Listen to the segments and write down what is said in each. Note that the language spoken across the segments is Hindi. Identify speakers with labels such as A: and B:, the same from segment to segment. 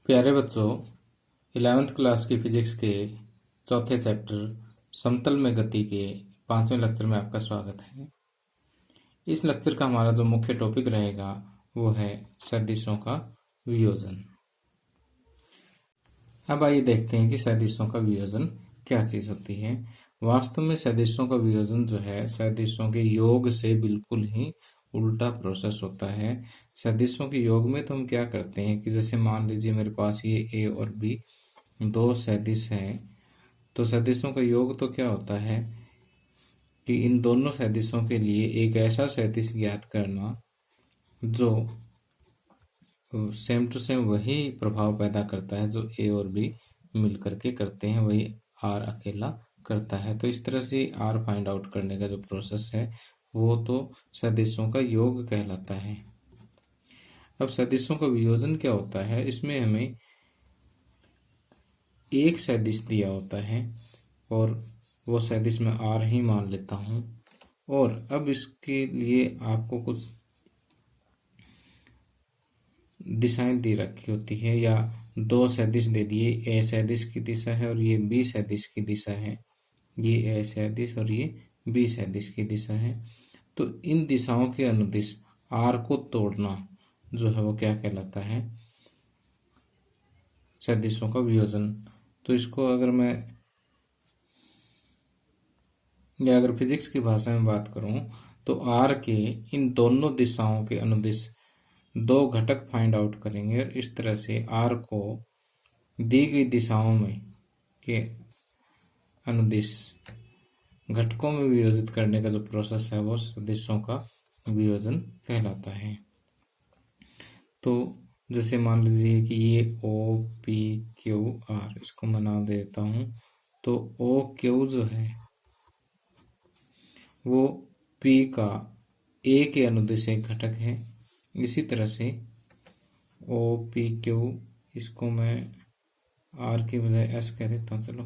A: प्यारे बच्चों, 11th क्लास की फिजिक्स के चौथे चैप्टर समतल में गति के 5वें लेक्चर में आपका स्वागत है। इस लेक्चर का हमारा जो मुख्य टॉपिक रहेगा वो है सदिशों का वियोजन। अब आइए देखते हैं कि सदिशों का वियोजन क्या चीज़ होती है। वास्तव में सदिशों का वियोजन जो है सदिशों के योग से बिल्कुल ही उल्टा प्रोसेस होता है। सदिशों के योग में तो हम क्या करते हैं कि जैसे मान लीजिए मेरे पास ये ए और बी दो सदिश हैं, तो सदिशों का योग तो क्या होता है कि इन दोनों सदिशों के लिए एक ऐसा सदिश ज्ञात करना जो सेम टू सेम वही प्रभाव पैदा करता है जो ए और बी मिल करके करते हैं, वही आर अकेला करता है। तो इस तरह से आर फाइंड आउट करने का जो प्रोसेस है वो तो सदिशों का योग कहलाता है। अब सदिशों का वियोजन क्या होता है, इसमें हमें एक सदिश दिया होता है और वो सदिश मैं आर ही मान लेता हूँ, और अब इसके लिए आपको कुछ दिशाएं दे रखी होती है, या दो सदिश दे दिए, ए सदिश की दिशा है और ये बी सदिश की दिशा है, ये ए सदिश और ये बी सदिश की दिशा है। तो इन दिशाओं के अनुदिश आर को तोड़ना जो है वो क्या कहलाता है, सदिशों का वियोजन। तो इसको अगर मैं या अगर फिजिक्स की भाषा में बात करूं तो आर के इन दोनों दिशाओं के अनुदिश दो घटक फाइंड आउट करेंगे और इस तरह से आर को दी गई दिशाओं में के अनुदिश घटकों में वियोजित करने का जो प्रोसेस है वो सदिशों का वियोजन कहलाता है। तो जैसे मान लीजिए कि ये ओ पी क्यू आर, इसको मैं नाम दे देता हूँ। तो ओ क्यू जो है वो पी का ए के अनुदिश एक घटक है। इसी तरह से ओ पी क्यू, इसको मैं आर की बजाय एस कह देता हूँ, चलो,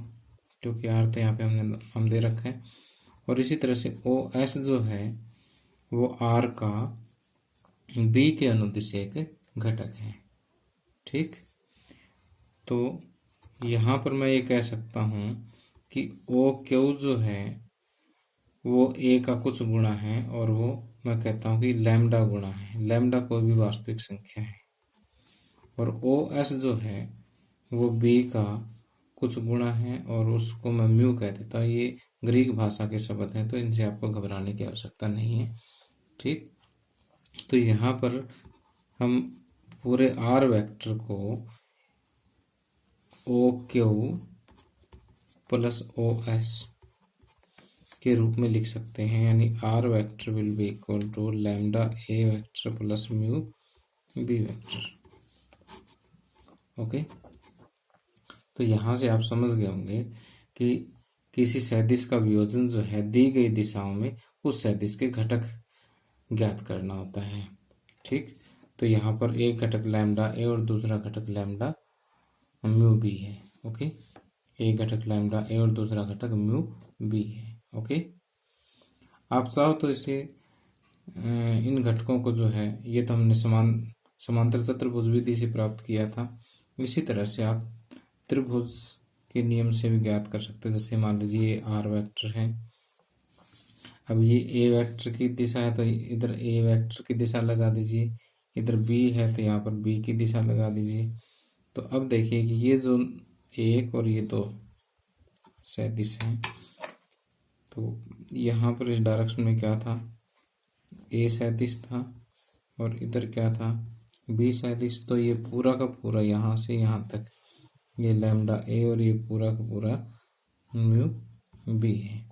A: क्योंकि आर तो यहाँ पे हमने हम दे रखा है। और इसी तरह से ओ एस जो है वो आर का बी के अनुदिश एक घटक है। ठीक, तो यहाँ पर मैं ये कह सकता हूँ कि ओ क्यू जो है वो ए का कुछ गुणा है, और वो मैं कहता हूँ कि लैम्डा गुणा है। लैम्डा कोई भी वास्तविक संख्या है। और ओ एस जो है वो बी का कुछ गुणा है, और उसको मैं म्यू कह देता हूँ। ये ग्रीक भाषा के शब्द हैं तो इनसे आपको घबराने की आवश्यकता नहीं है। ठीक, तो यहाँ पर हम पूरे आर वेक्टर को O Q plus O S के रूप में लिख सकते हैं, यानी R vector will be equal to lambda A vector plus mu B vector. Okay, तो यहाँ से आप समझ गए होंगे कि किसी सदिश का वियोजन जो है दी गई दिशाओं में उस सदिश के घटक ज्ञात करना होता है। ठीक, तो यहाँ पर एक घटक लैम्डा ए और दूसरा घटक लैम्डा म्यू बी है। ओके, एक घटक लैम्डा ए और दूसरा घटक म्यू बी है। ओके, आप चाहो तो इसे इन घटकों को जो है, ये तो हमने समांतर चतुर्भुज विधि से प्राप्त किया था, इसी तरह से आप त्रिभुज के नियम से भी ज्ञात कर सकते हैं। जैसे मान लीजिए आर वेक्टर है, अब ये ए वेक्टर की दिशा है तो इधर ए वेक्टर की दिशा लगा दीजिए, इधर बी है तो यहाँ पर बी की दिशा लगा दीजिए। तो अब देखिए कि ये जो एक और ये दो सदिश हैं, तो यहाँ पर इस डायरेक्शन में क्या था, ए सदिश था, और इधर क्या था, बी सदिश। तो ये पूरा का पूरा यहाँ से यहाँ तक ये लैम्डा ए और ये पूरा का पूरा म्यू बी है।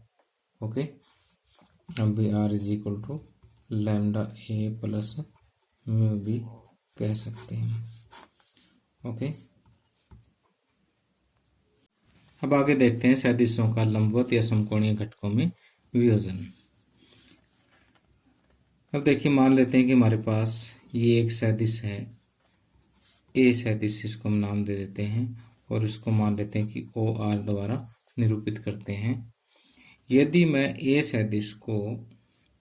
A: ओके, अब भी R is equal to lambda A plus mu B कह सकते हैं। ओके, अब आगे देखते हैं सदिशों का लंबवत या समकोणीय घटकों में वियोजन। अब देखिए, मान लेते हैं कि हमारे पास ये एक सदिश है ए सदिश, इसको हम नाम दे देते हैं, और इसको मान लेते हैं कि ओ आर द्वारा निरूपित करते हैं। यदि मैं ए सदिश को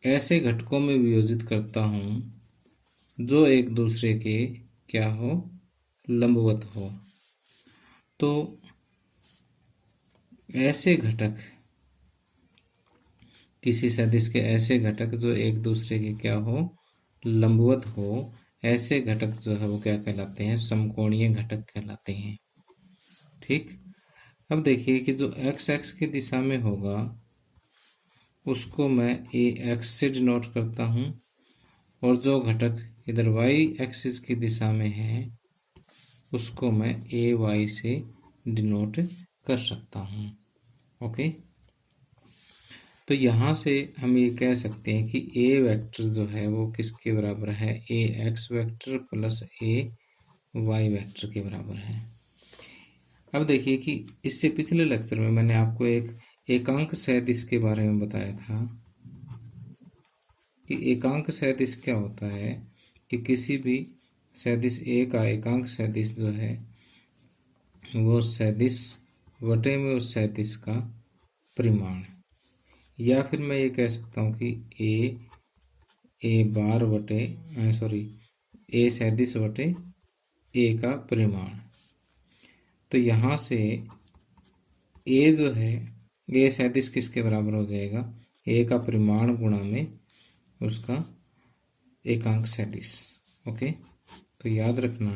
A: ऐसे घटकों में वियोजित करता हूं जो एक दूसरे के क्या हो, लंबवत हो। तो ऐसे घटक, किसी सदिश के ऐसे घटक जो एक दूसरे के क्या हो, लंबवत हो, ऐसे घटक जो है वो क्या कहलाते हैं, समकोणीय घटक कहलाते हैं। ठीक। अब देखिए कि जो एक्स एक्स की दिशा में होगा उसको मैं ए एक्स से डिनोट करता हूँ, और जो घटक इधर वाई एक्सिस की दिशा में है उसको मैं ए वाई से डिनोट कर सकता हूँ। ओके। तो यहाँ से हम ये कह सकते हैं कि ए वेक्टर जो है वो किसके बराबर है, ए x vector plus A Y vector के बराबर है। अब देखिए कि इससे पिछले लेक्चर में मैंने आपको एक एकांक सदिश के बारे में बताया था कि एकांक सदिश क्या होता है, कि किसी भी सदिश ए का एकांक सदिश जो है वो सदिश वटे में उस सदिश का परिमाण, या फिर मैं ये कह सकता हूँ कि ए बार वटे ए सदिश वटे ए का परिमाण। तो यहाँ से ए जो है, ए सदिश किसके बराबर हो जाएगा, ए का परिमाण गुणा में उसका एकांक सदिश। ओके। तो याद रखना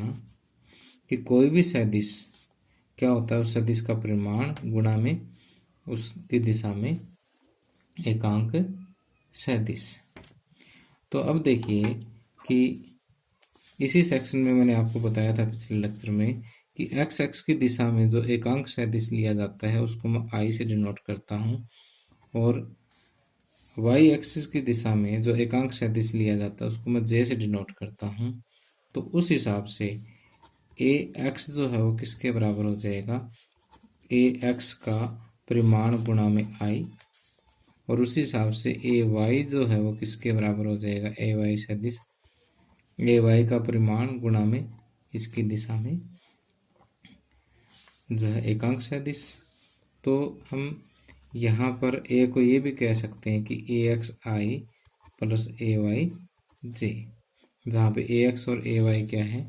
A: कि कोई भी सदिश क्या होता है, उस सदिश का परिमाण गुणा में उसकी दिशा में एकांक सदिश। तो अब देखिए कि इसी सेक्शन में मैंने आपको बताया था पिछले लेक्चर में कि एक्स एक्स की दिशा में जो एकांक सदिश लिया जाता है उसको मैं आई से डिनोट करता हूँ, और वाई एक्सिस की दिशा में जो एकांक सदिश लिया जाता है उसको मैं जे से डिनोट करता हूँ। तो उस हिसाब से ए एक्स जो है वो किसके बराबर हो जाएगा, ए एक्स का परिमाण गुणा में आई, और उसी हिसाब से ए वाई जो है वो किसके बराबर हो जाएगा, ए वाई सदिश, ए वाई का परिमाण गुणा में इसकी दिशा में जो है एकांक सदिश। तो हम यहाँ पर ए को ये भी कह सकते हैं कि A X I plus A Y जे, जहाँ पे ए एक्स और ए वाई क्या है,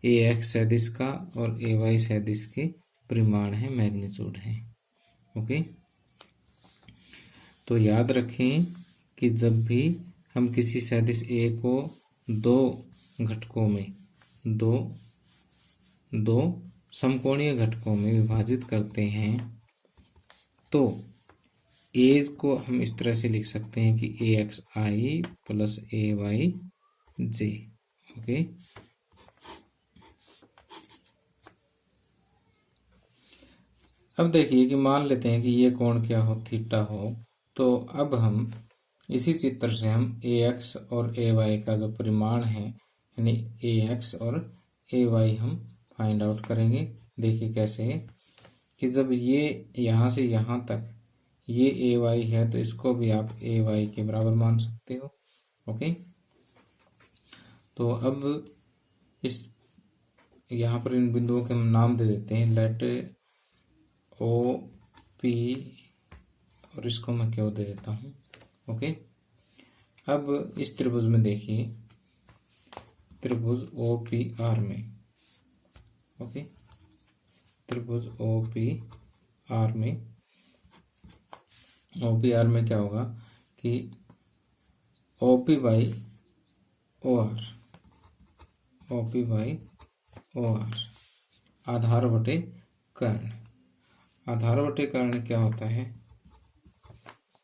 A: ए एक्स सदिश का और ए वाई सदिश के परिमाण है, मैग्नीट्यूड है। ओके। तो याद रखें कि जब भी हम किसी सदिश ए को दो घटकों में, दो समकोणीय घटकों में विभाजित करते हैं तो ए को हम इस तरह से लिख सकते हैं कि A X I plus A Y J. Okay. अब देखिए कि मान लेते हैं कि ये कोण क्या हो, थीटा हो। तो अब हम इसी चित्र से हम ए एक्स और ए वाई का जो परिमाण है, यानी ए एक्स और ए वाई हम फाइंड आउट करेंगे। देखिए कैसे, कि जब ये यहाँ से यहाँ तक ये ए वाई है तो इसको भी आप ए वाई के बराबर मान सकते हो। ओके। तो अब इस यहाँ पर इन बिंदुओं के हम नाम दे देते हैं, लेट ओ पी, और इसको मैं क्यों दे देता हूँ। ओके। अब इस त्रिभुज में देखिए, त्रिभुज ओ पी आर में, ओके, त्रिभुज ओ पी आर में, ओ पी आर में क्या होगा कि O P by O R, O P by O R आधार बटे कर्ण। आधार बटे कर्ण क्या होता है,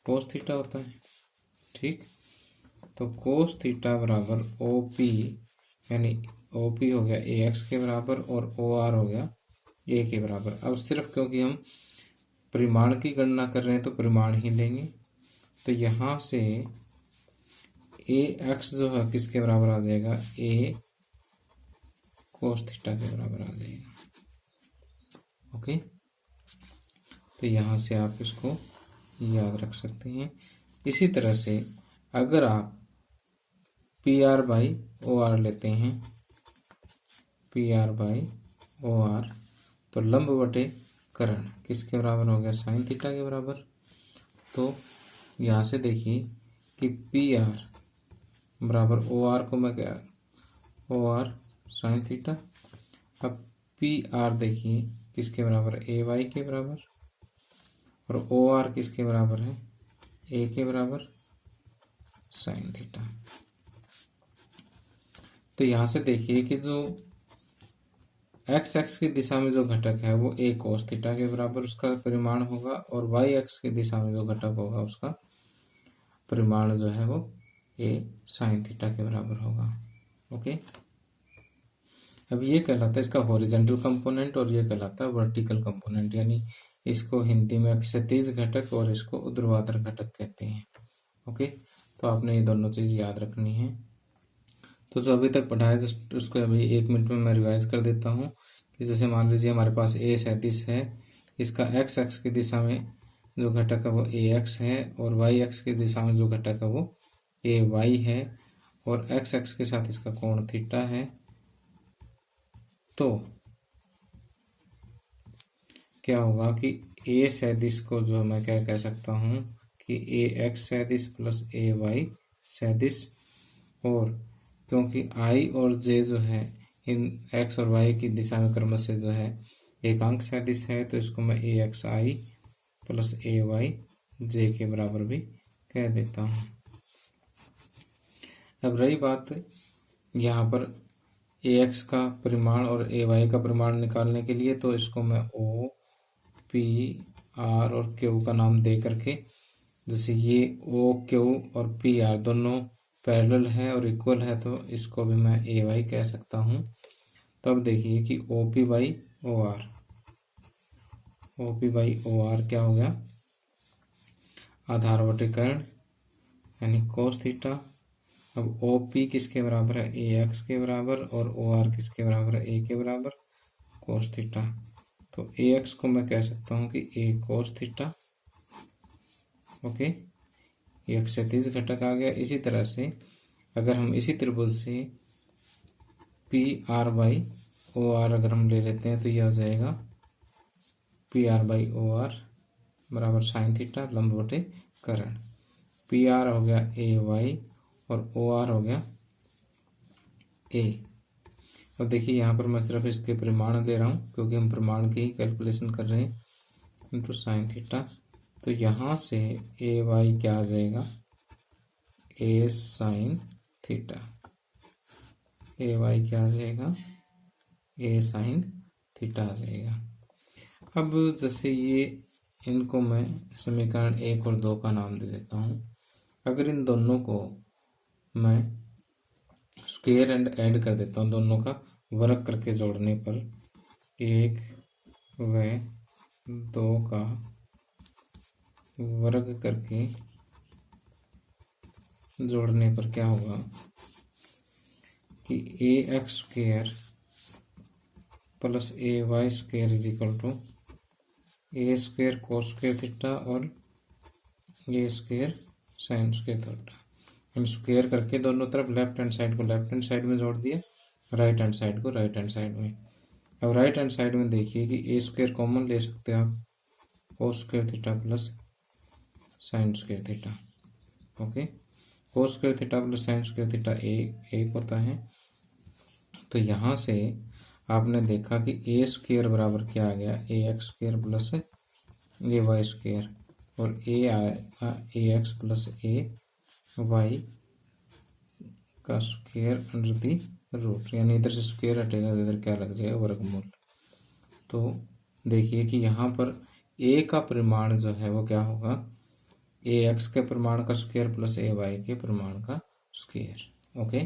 A: कोस थीटा होता है। ठीक। तो कोस थीटा बराबर ओ पी, यानी ओ पी हो गया ए एक्स के बराबर और ओ आर हो गया ए के बराबर। अब सिर्फ क्योंकि हम परिमाण की गणना कर रहे हैं तो परिमाण ही लेंगे। तो यहाँ से ए एक्स जो है किसके बराबर आ जाएगा, ए कोस थीटा के बराबर आ जाएगा। ओके। तो यहाँ से आप इसको याद रख सकते हैं। इसी तरह से अगर आप P R by O R लेते हैं, P R by O R, तो लंब बटे कर्ण किसके बराबर हो गया, साइन थीटा के बराबर। तो यहाँ से देखिए कि पी आर बराबर ओ आर को मैं क्या, ओ आर साइन थीटा, अब पी आर देखिए किसके बराबर है, ए वाई के बराबर, और ओ आर किसके बराबर है, ए के बराबर साइन थीटा। तो यहां से देखिए कि जो एक्स एक्स की दिशा में जो घटक है वो ए कोस थीटा के बराबर उसका परिमाण होगा, और वाई एक्स की दिशा में जो घटक होगा उसका परिमाण जो है वो ए साइन थीटा के बराबर होगा। ओके, अब ये कहलाता है इसका हॉरिजॉन्टल कंपोनेंट और ये कहलाता है वर्टिकल कंपोनेंट, यानी इसको हिंदी में क्षैतिज घटक और इसको ऊर्ध्वाधर घटक कहते हैं। ओके, तो आपने ये दोनों चीज याद रखनी है। तो जो अभी तक पढ़ा है जस्ट उसको अभी 1 मिनट में मैं रिवाइज कर देता हूँ कि जैसे मान लीजिए हमारे पास ए सैंतीस है, इसका एक्स एक्स की दिशा में जो घटक है वो ए एक्स है, और वाई एक्स की दिशा में जो घटक है वो ए वाई है, और एक्स एक्स के साथ इसका कोण थीटा है। तो क्या होगा कि ए सैंतीस को जो मैं क्या कह सकता हूँ कि ए एक्स सैंतीस प्लस ए वाई सैंतीस, और क्योंकि आई और जे जो है इन एक्स और वाई की दिशा में क्रम से जो है एकांक सदिश है, तो इसको मैं ए X I plus A Y जे के बराबर भी कह देता हूँ। अब रही बात यहाँ पर ए एक्स का परिमाण और ए वाई का परिमाण निकालने के लिए, तो इसको मैं ओ पी आर और क्यू का नाम दे करके, जैसे ये ओ क्यू और पी आर दोनों पैरेलल है और इक्वल है, तो इसको भी मैं ए वाई कह सकता हूँ। तब देखिए कि O P by O R, O P by O R क्या हो गया, आधार बटे कर्ण यानी कोस थीटा। अब ओ पी किसके बराबर है, ए एक्स के बराबर, और ओ आर किसके बराबर है, ए के बराबर कोस थीटा। तो ए एक्स को मैं कह सकता हूँ कि ए कोस थीटा। ओके, ये क्षैतिज घटक आ गया। इसी तरह से अगर हम इसी त्रिभुज से P R by O R अगर हम ले लेते हैं, तो यह हो जाएगा P R by O R बराबर साइन थीटा लंब बटे कर्ण। पी आर हो गया ए वाई और ओ आर हो गया ए। अब देखिए यहाँ पर मैं सिर्फ इसके परिमाण ले रहा हूँ क्योंकि हम परिमाण की ही कैलकुलेशन कर रहे हैं, इंटू साइन थीटा। तो यहाँ से ए वाई क्या आ जाएगा, ए साइन थीटा। ए वाई क्या आ जाएगा, ए साइन थीटा आ जाएगा। अब जैसे ये इनको मैं समीकरण 1 और 2 का नाम दे देता हूँ। अगर इन दोनों को मैं स्क्वायर एंड ऐड कर देता हूँ, दोनों का वर्ग करके जोड़ने पर 1 व 2 का वर्ग करके जोड़ने पर क्या होगा कि A X square plus A Y square is equal to A square cos square theta और A square sine square theta. हम स्क्वायर करके दोनों तरफ लेफ्ट हैंड साइड को लेफ्ट हैंड साइड में जोड़ दिया, राइट हैंड साइड को राइट हैंड साइड में। अब राइट हैंड साइड में देखिए कि ए स्क्वायर कॉमन ले सकते हैं आप, कोस square theta plus sign square theta. Okay, कोस square theta plus sign square theta एक होता है। तो यहाँ से आपने देखा कि ए स्क्वायर बराबर क्या आ गया, ए X square plus A Y square, और ए आया ए एक्स प्लस ए वाई का स्क्वायर अंडर दी रूट, यानी इधर से स्क्वायर हटेगा इधर क्या लग जाएगा, वर्गमूल। तो देखिए कि यहाँ पर ए का परिमाण जो है वो क्या होगा, ए एक्स के परिमाण का स्क्वायर प्लस ए वाई के परिमाण का स्क्वायर। ओके,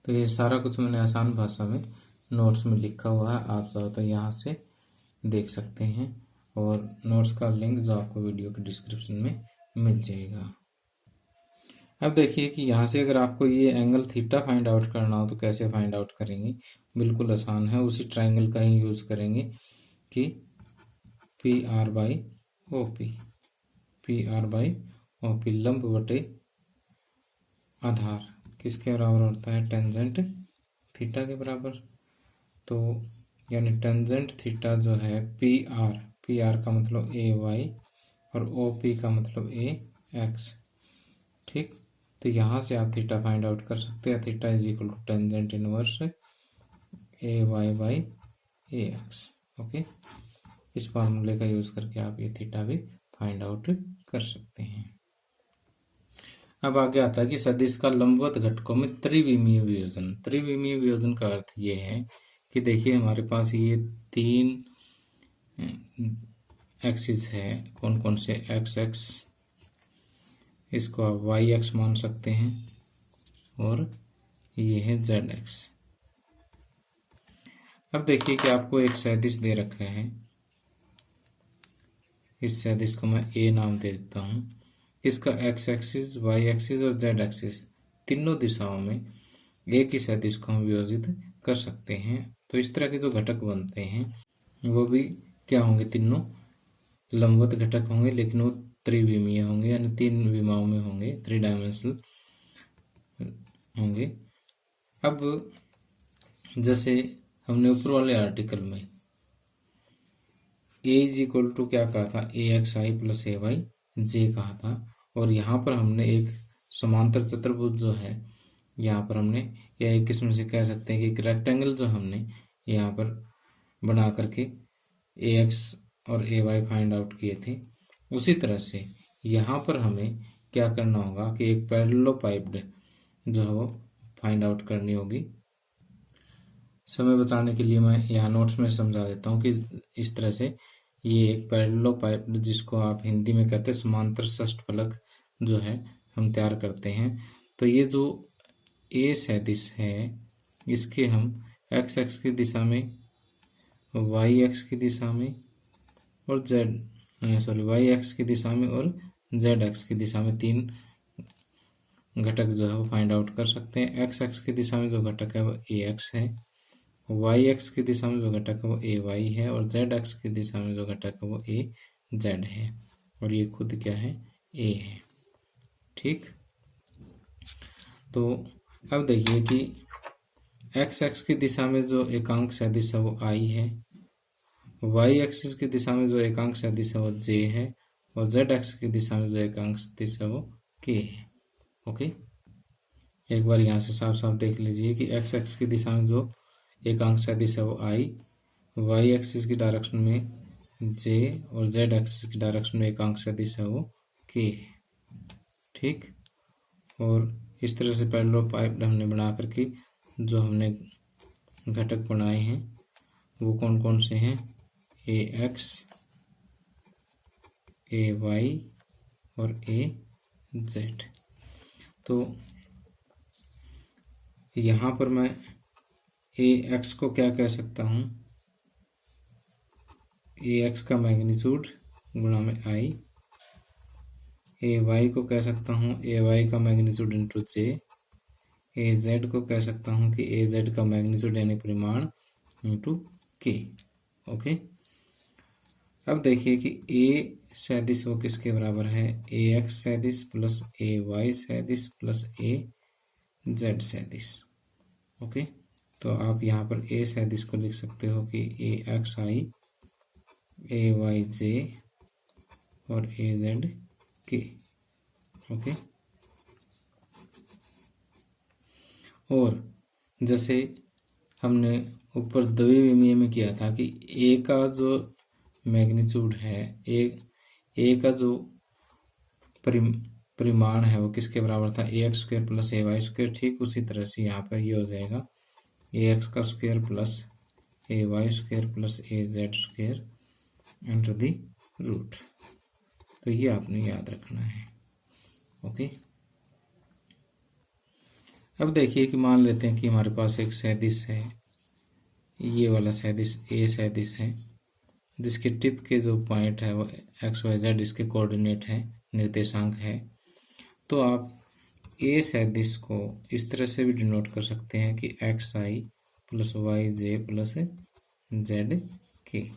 A: तो ये सारा कुछ मैंने आसान भाषा में नोट्स में लिखा हुआ है, आप चाहो तो यहाँ से देख सकते हैं, और नोट्स का लिंक जो आपको वीडियो के डिस्क्रिप्शन में मिल जाएगा। अब देखिए कि यहाँ से अगर आपको ये एंगल थीटा फाइंड आउट करना हो तो कैसे फाइंड आउट करेंगे, बिल्कुल आसान है, उसी ट्राइंगल का ही यूज करेंगे कि P R by O P, P R by O P लंब बटे आधार किसके बराबर होता है, टेंजेंट थीटा के बराबर। तो यानी टेंजेंट थीटा जो है पी आर का मतलब ए वाई और ओ पी का मतलब ए एक्स। ठीक, तो यहाँ से आप थीटा फाइंड आउट कर सकते हैं। Theta is equal to tangent inverse A Y by A X. Okay, इस फार्मूले का यूज करके आप ये थीटा भी फाइंड आउट कर सकते हैं। अब आगे आता है कि सदिश का लंबवत घटकों में त्रिविमीय वियोजन। त्रिविमीय वियोजन का अर्थ ये है कि देखिए हमारे पास ये 3 एक्सिस है। कौन कौन से? एक्स एक्स, इसको आप वाई एक्स मान सकते हैं, और ये है जेड एक्स। अब देखिए कि आपको एक सदिश दे रखा है। इस सदिश को मैं ए नाम दे देता हूं। इसका एक्स एक्सिस, वाई एक्सिस और जेड एक्सिस तीनों दिशाओं में एक ही सदिश को हम वियोजित कर सकते हैं। तो इस तरह के जो घटक बनते हैं वो भी क्या होंगे? तीनों लंबवत घटक होंगे, लेकिन वो त्रिविमीय होंगे, यानी 3 विमाओं में होंगे, 3 डायमेंशनल होंगे। अब जैसे हमने ऊपर वाले आर्टिकल में ए इज इक्वल टू क्या कहा था? A X I plus A Y जे कहा था, और यहाँ पर हमने एक समांतर चतुर्भुज जो है, यहाँ पर हमने, या एक किस्म से कह सकते हैं कि एक रेक्टेंगल जो हमने यहाँ पर बना करके ए एक्स और ए वाई फाइंड आउट किए थे, उसी तरह से यहाँ पर हमें क्या करना होगा कि एक पैरेललोपाइप्ड जो है वो फाइंड आउट करनी होगी। समय बचाने के लिए मैं यहाँ नोट्स में समझा देता हूँ कि इस तरह से ये एक पैरेललोपाइप्ड, जिसको आप हिंदी में कहते हैं समांतर षष्ठफलक, जो है हम तैयार करते हैं। तो ये जो ए सदिश है, इसके हम एक्स एक्स की दिशा में, वाई एक्स की दिशा में और वाई एक्स की दिशा में और जेड एक्स की दिशा में 3 घटक जो है वो फाइंड आउट कर सकते हैं। एक्स एक्स की दिशा में जो घटक है वो ए एक्स है, वाई एक्स की दिशा में जो घटक है वो ए वाई है, और जेड एक्स की दिशा में जो घटक है वो ए जेड है, और ये खुद क्या है? ए है। ठीक, तो अब देखिए कि एक्स एक्स की दिशा में जो एकांक सदिश है वो आई है, वाई एक्सिस की दिशा में जो एकांक सदिश है वो जे है, और जेड एक्स की दिशा में जो एकांक सदिश है वो के है। ओके, एक बार यहाँ से साफ साफ देख लीजिए कि एक्स एक्स की दिशा में जो एकांक सदिश है वो आई, वाई एक्सिस की डायरेक्शन में जे, और जेड एक्सिस की डायरेक्शन में एकांक सदिश है वो के है। ठीक, और इस तरह से पैरेललोपाइप्ड हमने बना करके जो हमने घटक बनाए हैं वो कौन कौन से हैं? ए एक्स, ए वाई और ए जेड। तो यहाँ पर मैं ए एक्स को क्या कह सकता हूँ? ए एक्स का मैग्नीट्यूड गुणा में आई। ए वाई को कह सकता हूँ ए वाई का magnitude into J. A Z को कह सकता हूँ कि ए जेड का मैग्नीट्यूड यानी परिमाण इंटू के। ओके, अब देखिए कि ए सदिश वो किसके बराबर है? ए एक्स सदिश प्लस ए वाई सदिश प्लस ए जेड सदिश। ओके, तो आप यहाँ पर ए सदिश को लिख सकते हो कि A X I, A Y जे और ए जेड के। ओके, और जैसे हमने ऊपर द्विविमीय में किया था कि ए का जो मैग्नीट्यूड है, ए का जो परिमाण है वो किसके बराबर था? A X square plus A Y square. ठीक उसी तरह से यहाँ पर ये हो जाएगा ए एक्स का square plus A Y square plus A Z square under the root. तो ये आपने याद रखना है। ओके, अब देखिए कि मान लेते हैं कि हमारे पास एक सदिश है, ये वाला सदिश ए सदिश है, जिसके टिप के जो पॉइंट है वो एक्स वाई जेड इसके कोऑर्डिनेट है, निर्देशांक है। तो आप ए सदिश को इस तरह से भी डिनोट कर सकते हैं कि x I plus Y J plus Z K.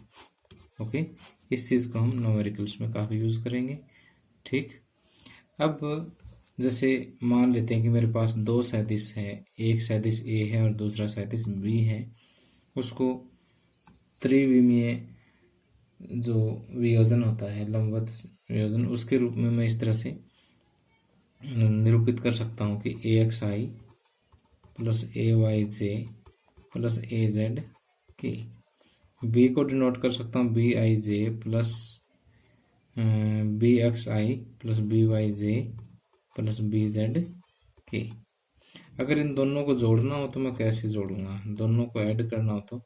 A: Okay, इस चीज़ को हम न्यूमेरिकल्स में काफ़ी यूज़ करेंगे। ठीक, अब जैसे मान लेते हैं कि मेरे पास 2 सदिश है, एक सदिश ए है और दूसरा सदिश बी है। उसको त्रिविमीय जो वियोजन होता है, लंबवत वियोजन, उसके रूप में मैं इस तरह से निरूपित कर सकता हूँ कि A X I plus A Y J plus A Z K. B को डिनोट कर सकता हूँ B I J plus B X I plus B Y J plus B Z K. अगर इन दोनों को जोड़ना हो तो मैं कैसे जोड़ूंगा, दोनों को ऐड करना हो तो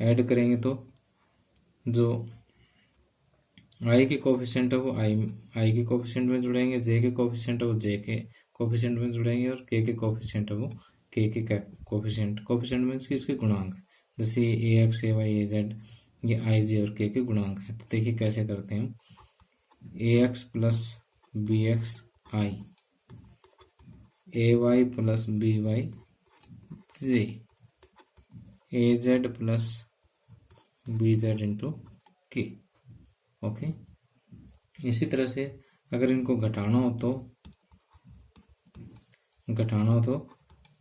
A: ऐड करेंगे तो जो आई के कोफिशिएंट है वो आई के कोफिशिएंट में जुड़ेंगे, जे के कोफिशिएंट है वो जे के कोफिशिएंट में जुड़ेंगे और के कोफिशिएंट है वो के कोफिशिएंट। कोफिशिएंट मीन्स कि इसके गुणांक, जैसे ए एक्स ए वाई ए जेड ये आई जे और के गुणांक है। तो देखिए कैसे करते हैं, A X plus B X I, A Y plus B Y J, A Z plus B Z into K. Okay, इसी तरह से अगर इनको घटाना हो तो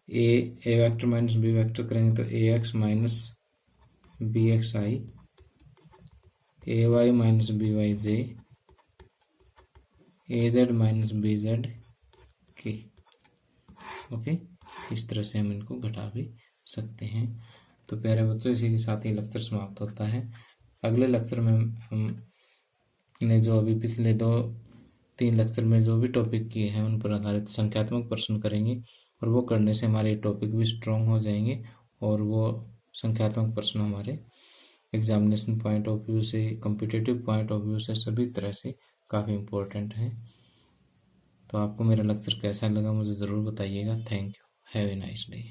A: A vector minus B vector करेंगे तो A X minus B X I, A Y minus B Y J, A Z minus B Z K. Okay, इस तरह से हम इनको घटा भी सकते हैं। तो प्यारे बच्चों, इसी के साथ ही लेक्चर समाप्त होता है। अगले लेक्चर में हम ने जो अभी पिछले 2-3 लेक्चर में जो भी टॉपिक किए हैं उन पर आधारित संख्यात्मक प्रश्न करेंगे, और वो करने से हमारे टॉपिक भी स्ट्रॉन्ग हो जाएंगे और वो संख्यात्मक प्रश्न हमारे एग्जामिनेशन पॉइंट ऑफ व्यू से, कॉम्पिटिटिव पॉइंट ऑफ व्यू से, सभी तरह से काफ़ी इम्पोर्टेंट है। तो आपको मेरा लेक्चर कैसा लगा मुझे ज़रूर बताइएगा। Thank you, have a nice day.